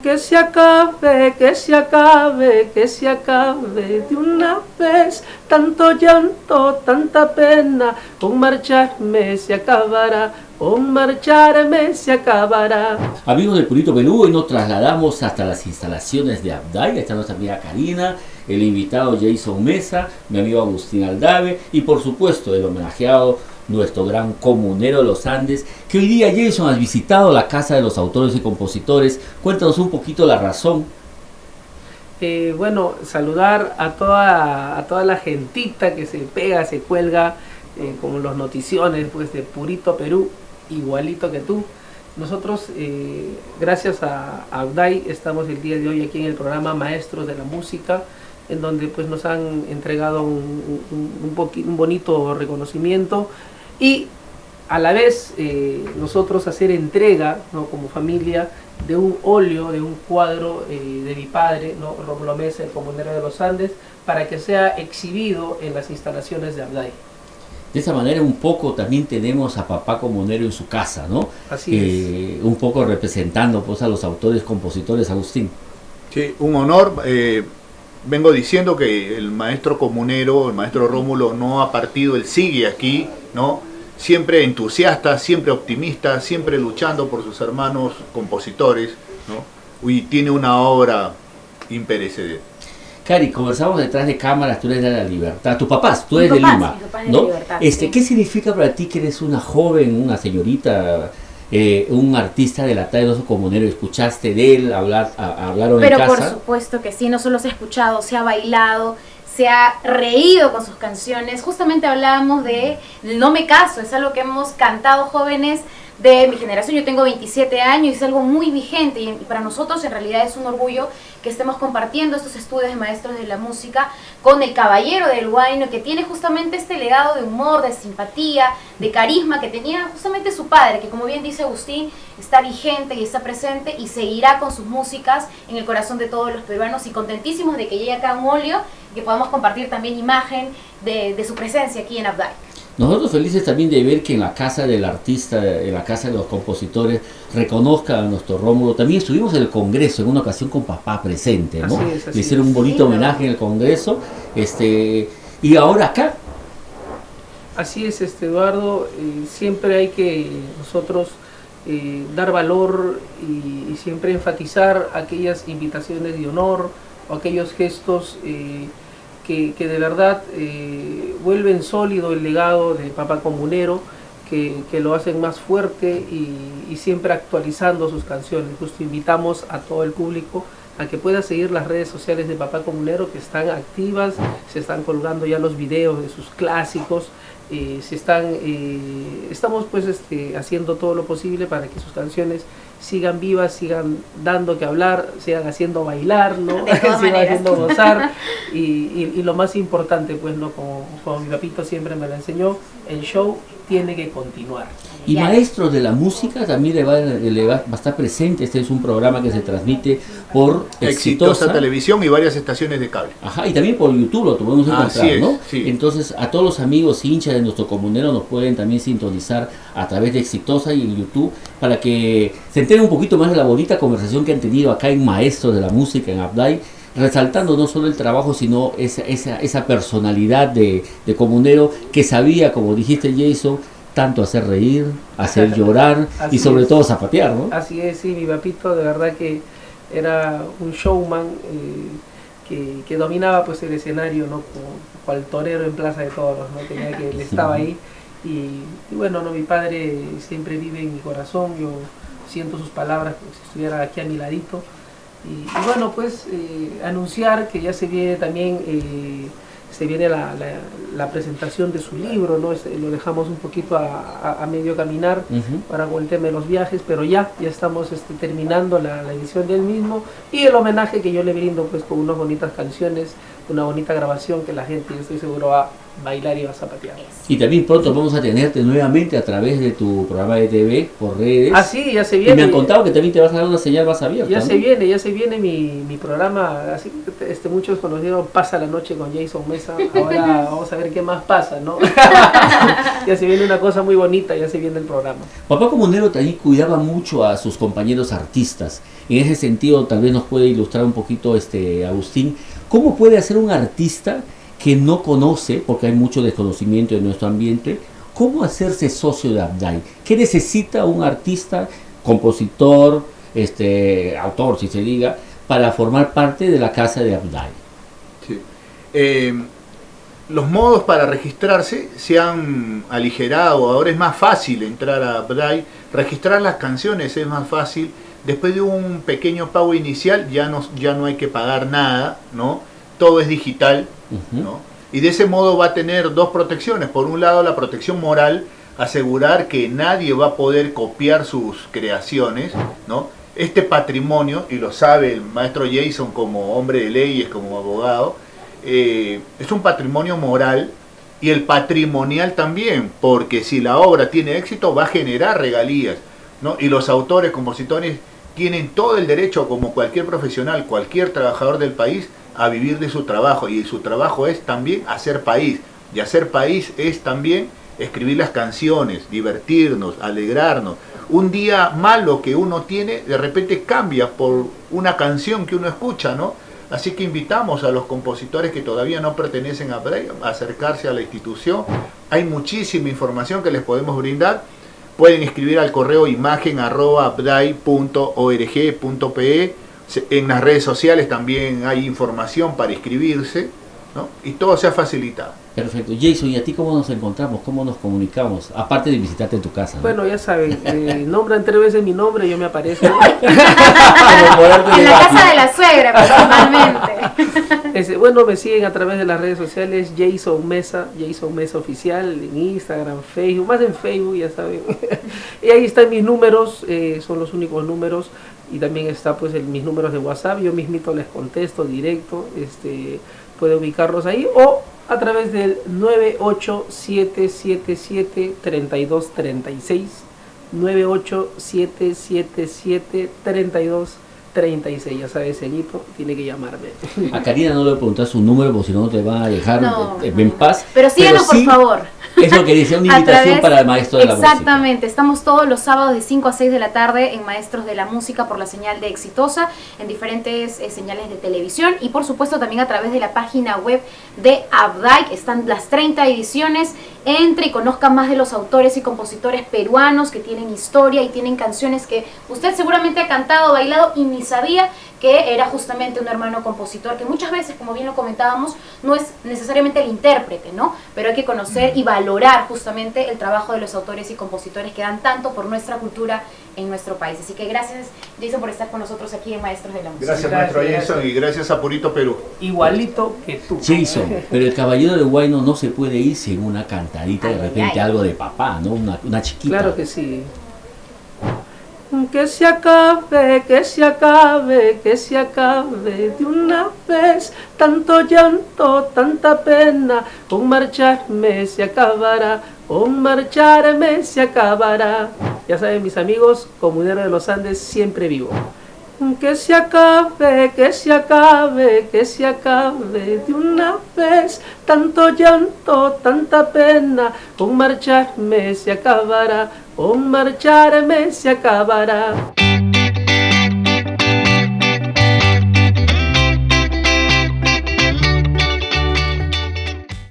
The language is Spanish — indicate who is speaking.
Speaker 1: Que se acabe, que se acabe, que se acabe de una vez. Tanto llanto, tanta pena, con marcharme se acabará, con marcharme se acabará.
Speaker 2: Amigos del Purito Perú, hoy nos trasladamos hasta las instalaciones de Abday. Está nuestra amiga Karina, el invitado Jason Mesa, mi amigo Agustín Aldave y por supuesto el homenajeado, nuestro gran comunero de los Andes, que hoy día, Jason, has visitado la Casa de los Autores y Compositores. Cuéntanos un poquito la razón.
Speaker 1: Bueno, saludar a toda la gentita que se pega, se cuelga con los noticiones pues, de Purito Perú, igualito que tú. Nosotros, gracias a Abday, estamos el día de hoy aquí en el programa Maestros de la Música, en donde pues, nos han entregado un bonito reconocimiento y a la vez nosotros hacer entrega, ¿no? Como familia, de un óleo, de un cuadro de mi padre, ¿no? Rómulo Mesa, el comunero de los Andes, para que sea exhibido en las instalaciones de Abday.
Speaker 2: De esa manera un poco también tenemos a papá comunero en su casa, ¿no?
Speaker 1: Así es.
Speaker 2: Un poco representando pues, a los autores, compositores. Agustín.
Speaker 3: Sí, un honor. Vengo diciendo que el maestro comunero, el maestro Rómulo, no ha partido, él sigue aquí, ¿no? Siempre entusiasta, siempre optimista, siempre luchando por sus hermanos compositores, ¿no? Y tiene una obra imperecedera.
Speaker 2: Cari, conversamos detrás de cámaras, tú eres de La Libertad, tus papás, tú eres de Lima, ¿no?
Speaker 4: Libertad, sí.
Speaker 2: ¿Qué significa para ti que eres una joven, una señorita, un artista de la talla de oso comunero? ¿Escuchaste de él, hablaron en casa?
Speaker 4: Pero por supuesto que sí, no solo se ha escuchado, se ha bailado, se ha reído con sus canciones. Justamente hablábamos de No me caso, es algo que hemos cantado jóvenes de mi generación. Yo tengo 27 años y es algo muy vigente y para nosotros en realidad es un orgullo que estemos compartiendo estos estudios de maestros de la música con el caballero del Huayno, que tiene justamente este legado de humor, de simpatía, de carisma que tenía justamente su padre, que como bien dice Agustín, está vigente y está presente y seguirá con sus músicas en el corazón de todos los peruanos, y contentísimos de que llegue acá un óleo y que podamos compartir también imagen de su presencia aquí en Abday.
Speaker 2: Nosotros felices también de ver que en la casa del artista, en la casa de los compositores, reconozca a nuestro Rómulo. También estuvimos en el Congreso en una ocasión con papá presente, ¿no? Le hicieron un bonito homenaje en el Congreso, y ahora acá.
Speaker 1: Así es, Eduardo. Siempre hay que nosotros dar valor y siempre enfatizar aquellas invitaciones de honor o aquellos gestos que de verdad vuelven sólido el legado de papá comunero, que lo hacen más fuerte y siempre actualizando sus canciones. Justo invitamos a todo el público a que pueda seguir las redes sociales de papá comunero, que están activas, se están colgando ya los videos de sus clásicos, estamos pues haciendo todo lo posible para que sus canciones sigan vivas, sigan dando que hablar, sigan haciendo bailar, ¿no? Sigan haciendo gozar y lo más importante, pues, ¿no? Como mi papito siempre me lo enseñó, el show tiene que continuar.
Speaker 2: Y Maestros de la Música también le va a estar presente. Este es un programa que se transmite por Exitosa
Speaker 3: Televisión y varias estaciones de cable.
Speaker 2: Ajá, y también por YouTube lo podemos encontrar, ¿no?
Speaker 3: Sí.
Speaker 2: Entonces, a todos los amigos hinchas de nuestro comunero nos pueden también sintonizar a través de Exitosa y en YouTube para que se enteren un poquito más de la bonita conversación que han tenido acá en Maestros de la Música en Abday, resaltando no solo el trabajo, sino esa personalidad de comunero que sabía, como dijiste, Jason, tanto hacer reír, hacer llorar y sobre todo zapatear, ¿no?
Speaker 1: Así es, sí, mi papito de verdad que era un showman que dominaba pues el escenario, ¿no? Como cual torero en Plaza de Toros, ¿no? Tenía que él estaba ahí y bueno, ¿no? Mi padre siempre vive en mi corazón, yo siento sus palabras como si estuviera aquí a mi ladito y bueno, pues anunciar que ya se viene también la presentación de su libro, ¿no? Lo dejamos un poquito a medio caminar para con el tema de los viajes, pero ya estamos terminando la edición del mismo y el homenaje que yo le brindo pues con unas bonitas canciones, una bonita grabación que la gente, yo estoy seguro, va bailar y vas a zapatear.
Speaker 2: Y también pronto vamos a tenerte nuevamente a través de tu programa de TV por redes.
Speaker 1: Ah, sí, ya se
Speaker 2: Y
Speaker 1: viene.
Speaker 2: me han contado que también te vas a dar una señal más abierta.
Speaker 1: Ya
Speaker 2: ¿no?
Speaker 1: ya se viene mi programa, así que muchos conocieron Pasa la Noche con Jason Mesa. Ahora vamos a ver qué más pasa, ¿no? Ya se viene una cosa muy bonita, ya se viene el programa.
Speaker 2: Papá Comunero también cuidaba mucho a sus compañeros artistas. En ese sentido, tal vez nos puede ilustrar un poquito, Agustín, ¿cómo puede hacer un artista que no conoce, porque hay mucho desconocimiento en nuestro ambiente, cómo hacerse socio de Abdai? ¿Qué necesita un artista, compositor, autor, si se diga, para formar parte de la casa de Abdai?
Speaker 3: Sí. Los modos para registrarse se han aligerado. Ahora es más fácil entrar a Abdai. Registrar las canciones es más fácil. Después de un pequeño pago inicial ya no hay que pagar nada, ¿no? Todo es digital, ¿no? Y de ese modo va a tener dos protecciones. Por un lado, la protección moral, asegurar que nadie va a poder copiar sus creaciones, ¿no? Este patrimonio, y lo sabe el maestro Jason como hombre de leyes, como abogado, es un patrimonio moral y el patrimonial también, porque si la obra tiene éxito va a generar regalías, ¿no? Y los autores, compositores tienen todo el derecho, como cualquier profesional, cualquier trabajador del país, a vivir de su trabajo, y su trabajo es también hacer país, y hacer país es también escribir las canciones, divertirnos, alegrarnos. Un día malo que uno tiene, de repente cambia por una canción que uno escucha, ¿no? Así que invitamos a los compositores que todavía no pertenecen a Abdai a acercarse a la institución. Hay muchísima información que les podemos brindar. Pueden escribir al correo imagen@abdai.org.pe. En las redes sociales también hay información para inscribirse, ¿no? Y todo se ha facilitado.
Speaker 2: Perfecto. Jason, ¿y a ti cómo nos encontramos? ¿Cómo nos comunicamos? Aparte de visitarte en tu casa, ¿no?
Speaker 1: Bueno, ya saben, nombran 3 veces mi nombre y yo me aparezco.
Speaker 4: En la casa de la suegra, personalmente.
Speaker 1: Bueno, me siguen a través de las redes sociales, Jason Mesa Oficial, en Instagram, Facebook, más en Facebook, ya saben. Y ahí están mis números, son los únicos números. Y también está pues mis números de WhatsApp, yo mismito les contesto directo, puede ubicarlos ahí, o a través del 987773236, 987773236, ya sabes, ceñito, tiene que llamarme.
Speaker 2: A Karina no le preguntas su número, porque si no te va a dejar en paz.
Speaker 4: Pero síganos, por favor.
Speaker 2: Es lo que dice, una invitación para el maestro de la música.
Speaker 4: Exactamente, estamos todos los sábados de 5 a 6 de la tarde en Maestros de la Música por la señal de Exitosa, en diferentes señales de televisión, y por supuesto también a través de la página web de Abdai. Están las 30 ediciones. Entre y conozca más de los autores y compositores peruanos que tienen historia y tienen canciones que usted seguramente ha cantado, bailado y ni sabía que era justamente un hermano compositor, que muchas veces, como bien lo comentábamos, no es necesariamente el intérprete, ¿no? Pero hay que conocer y valorar justamente el trabajo de los autores y compositores que dan tanto por nuestra cultura en nuestro país. Así que gracias, Jason, por estar con nosotros aquí en Maestros de la Música.
Speaker 3: Gracias, maestro Jason, y gracias a Purito Perú.
Speaker 1: Igualito que tú.
Speaker 2: Jason, pero el caballero de Huayno no se puede ir sin una cantadita, de repente algo de papá, ¿no? Una chiquita.
Speaker 1: Claro que sí. Que se acabe, que se acabe, que se acabe de una vez. Tanto llanto, tanta pena, con marcharme se acabará, con marcharme se acabará. Ya saben, mis amigos, Comunero de los Andes, siempre vivo. Que se acabe, que se acabe, que se acabe de una vez. Tanto llanto, tanta pena, con marcharme se acabará, con marcharme se acabará.